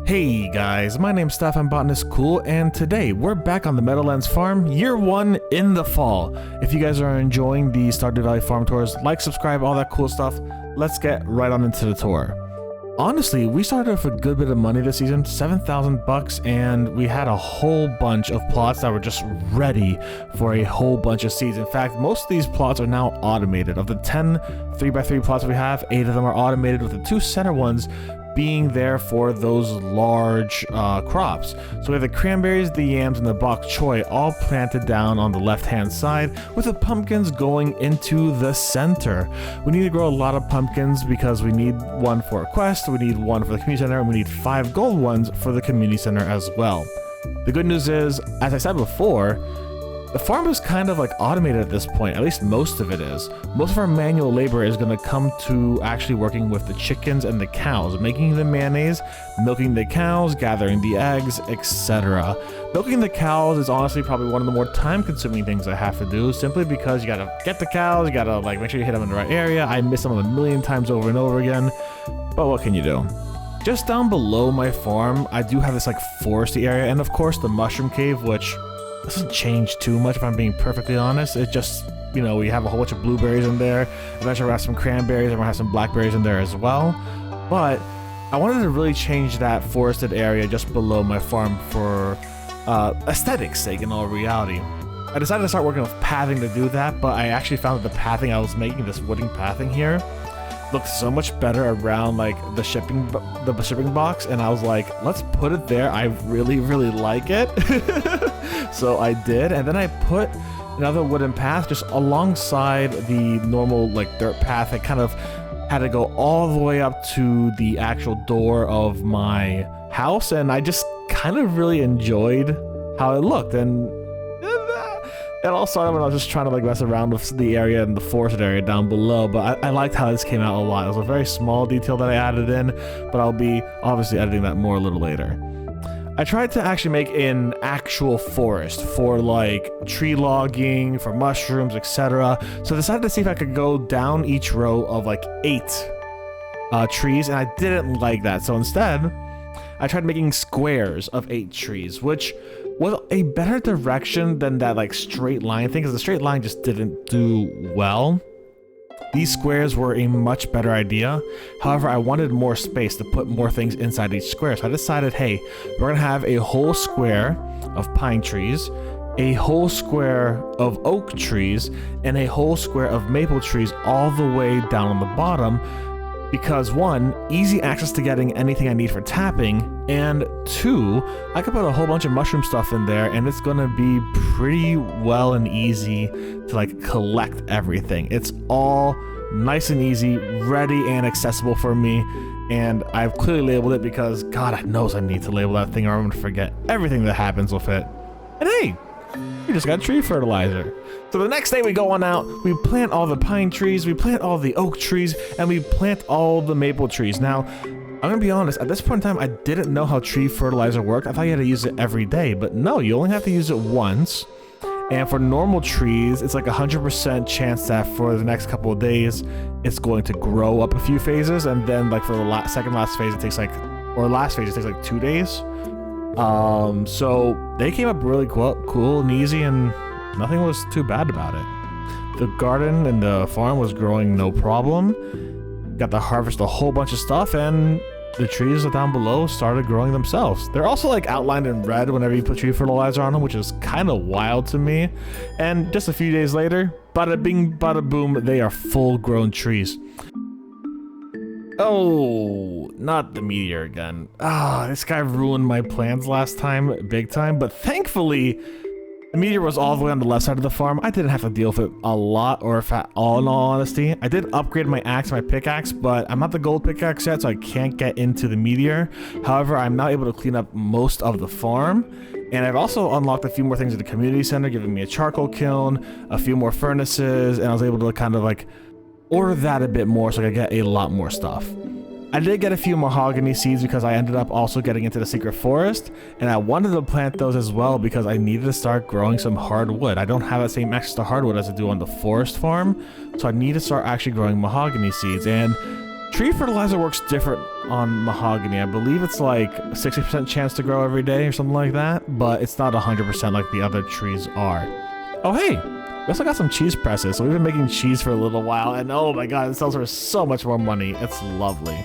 Hey guys, my name's Steph, I'm Botanist Cool, and today we're back on the Meadowlands farm, year 1 in the fall. If you guys are enjoying the Stardew Valley farm tours, like, subscribe, all that cool stuff. Let's get right on into the tour. Honestly, we started with a good bit of money this season, 7,000 bucks, and we had a whole bunch of plots that were just ready for a whole bunch of seeds. In fact, most of these plots are now automated. Of the 10 3x3 plots we have, 8 of them are automated, with the 2 center ones being there for those large crops. So we have the cranberries, the yams, and the bok choy all planted down on the left-hand side, with the pumpkins going into the center. We need to grow a lot of pumpkins because we need one for a quest, we need one for the community center, and we need 5 gold ones for the community center as well. The good news is, as I said before, the farm is kind of like automated at this point, at least most of it is. Most of our manual labor is going to come to actually working with the chickens and the cows, making the mayonnaise, milking the cows, gathering the eggs, etc. Milking the cows is honestly probably one of the more time-consuming things I have to do, simply because you gotta get the cows, you gotta like make sure you hit them in the right area. I miss them a million times over and over again, but what can you do? Just down below my farm, I do have this like foresty area, and of course the mushroom cave, which doesn't change too much if I'm being perfectly honest. It just, you know, we have a whole bunch of blueberries in there. Eventually we'll have some cranberries and we'll have some blackberries in there as well. But I wanted to really change that forested area just below my farm for aesthetics sake in all reality. I decided to start working with pathing to do that, but I actually found that the pathing I was making, this wooden pathing here, looked so much better around like the shipping box, and I was like, let's put it there. I really like it. So I did, and then I put another wooden path just alongside the normal like dirt path. I kind of had to go all the way up to the actual door of my house, and I just kind of really enjoyed how it looked. And it all started when I was just trying to like mess around with the area and the forested area down below, but I liked how this came out a lot. It was a very small detail that I added in, but I'll be obviously editing that more a little later. I tried to actually make an actual forest for like tree logging, for mushrooms, etc. So I decided to see if I could go down each row of like 8 trees, and I didn't like that. So instead, I tried making squares of 8 trees, which was a better direction than that like straight line thing, because the straight line just didn't do well. These squares were a much better idea. However, I wanted more space to put more things inside each square, so I decided, hey, we're gonna have a whole square of pine trees, a whole square of oak trees, and a whole square of maple trees all the way down on the bottom, because 1, easy access to getting anything I need for tapping, and 2, I could put a whole bunch of mushroom stuff in there, and it's gonna be pretty well and easy to like collect everything. It's all nice and easy, ready and accessible for me, and I've clearly labeled it because God knows I need to label that thing or I'm gonna forget everything that happens with it. And hey, we just got tree fertilizer. So the next day we go on out, we plant all the pine trees, we plant all the oak trees, and we plant all the maple trees. Now, I'm gonna be honest, at this point in time, I didn't know how tree fertilizer worked. I thought you had to use it every day, but no, you only have to use it once. And for normal trees, it's like 100% chance that for the next couple of days, it's going to grow up a few phases, and then like for the second last phase, it takes like 2 days. So they came up really cool and easy, and nothing was too bad about it. The garden and the farm was growing no problem. Got to harvest a whole bunch of stuff, and the trees down below started growing themselves. They're also like outlined in red whenever you put tree fertilizer on them, which is kind of wild to me. And just a few days later, bada bing, bada boom, they are full grown trees. Oh, not the meteor again. This guy ruined my plans last time, big time, but thankfully, the meteor was all the way on the left side of the farm. I didn't have to deal with it a lot, or if at all, in all honesty. I did upgrade my axe, my pickaxe, but I'm not the gold pickaxe yet, so I can't get into the meteor. However, I'm now able to clean up most of the farm, and I've also unlocked a few more things at the community center, giving me a charcoal kiln, a few more furnaces, and I was able to kind of like order that a bit more so I could get a lot more stuff. I did get a few mahogany seeds because I ended up also getting into the secret forest, and I wanted to plant those as well because I needed to start growing some hardwood. I don't have the same access to hardwood as I do on the forest farm, so I need to start actually growing mahogany seeds. And Tree fertilizer works different on mahogany. I believe it's like a 60% chance to grow every day or something like that, but it's not 100% like the other trees are. Oh hey, we also got some cheese presses, so we've been making cheese for a little while, and oh my god, it sells for so much more money. It's lovely.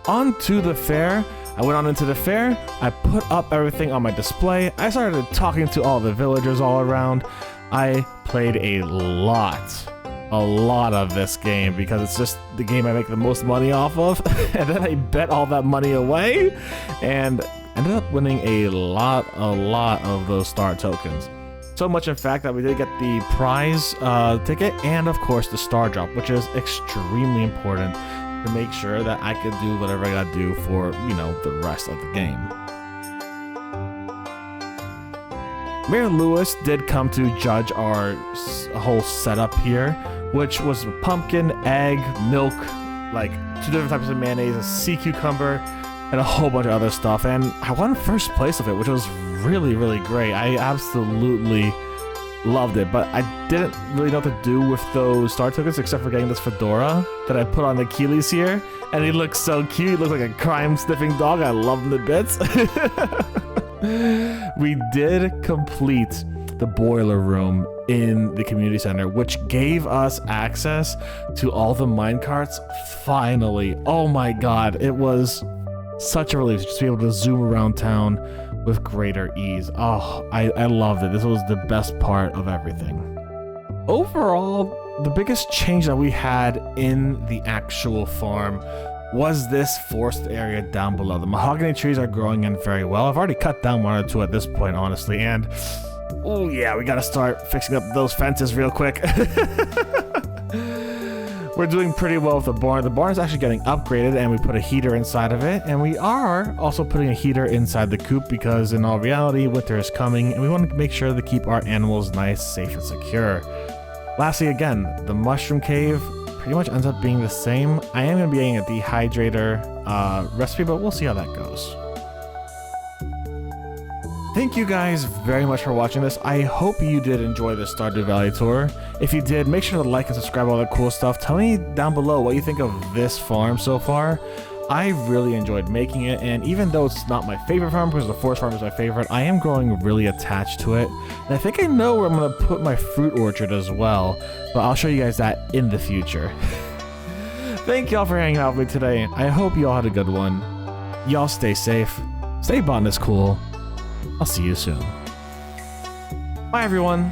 On to the fair. I went on into the fair, I put up everything on my display, I started talking to all the villagers all around. I played a lot of this game because it's just the game I make the most money off of. And then I bet all that money away and ended up winning a lot of those star tokens. So much in fact that we did get the prize ticket and of course the star drop, which is extremely important to make sure that I could do whatever I gotta do for, you know, the rest of the game. Mayor Lewis did come to judge our whole setup here, which was pumpkin, egg, milk, like 2 different types of mayonnaise, a sea cucumber, and a whole bunch of other stuff. And I won first place of it, which was really great. I absolutely loved it, but I didn't really know what to do with those star tokens except for getting this fedora that I put on Achilles here, and he looks so cute. He looks like a crime-sniffing dog. I love him to bits. We did complete the boiler room in the community center, which gave us access to all the minecarts finally. Oh my god, it was such a relief just to be able to zoom around town with greater ease. Oh, I loved it. This was the best part of everything. Overall, the biggest change that we had in the actual farm was this forest area down below. The mahogany trees are growing in very well. I've already cut down 1 or 2 at this point, honestly, and oh yeah, we gotta start fixing up those fences real quick. We're doing pretty well with the barn. The barn is actually getting upgraded and we put a heater inside of it, and we are also putting a heater inside the coop because in all reality, winter is coming and we want to make sure to keep our animals nice, safe, and secure. Lastly, again, the mushroom cave pretty much ends up being the same. I am going to be getting a dehydrator recipe, but we'll see how that goes. Thank you guys very much for watching this. I hope you did enjoy the Stardew Valley tour. If you did, make sure to like and subscribe, all that cool stuff. Tell me down below what you think of this farm so far. I really enjoyed making it, and even though it's not my favorite farm because the forest farm is my favorite, I am growing really attached to it. And I think I know where I'm going to put my fruit orchard as well, but I'll show you guys that in the future. Thank y'all for hanging out with me today. I hope y'all had a good one. Y'all stay safe. Stay Botanist Cool. I'll see you soon. Bye, everyone.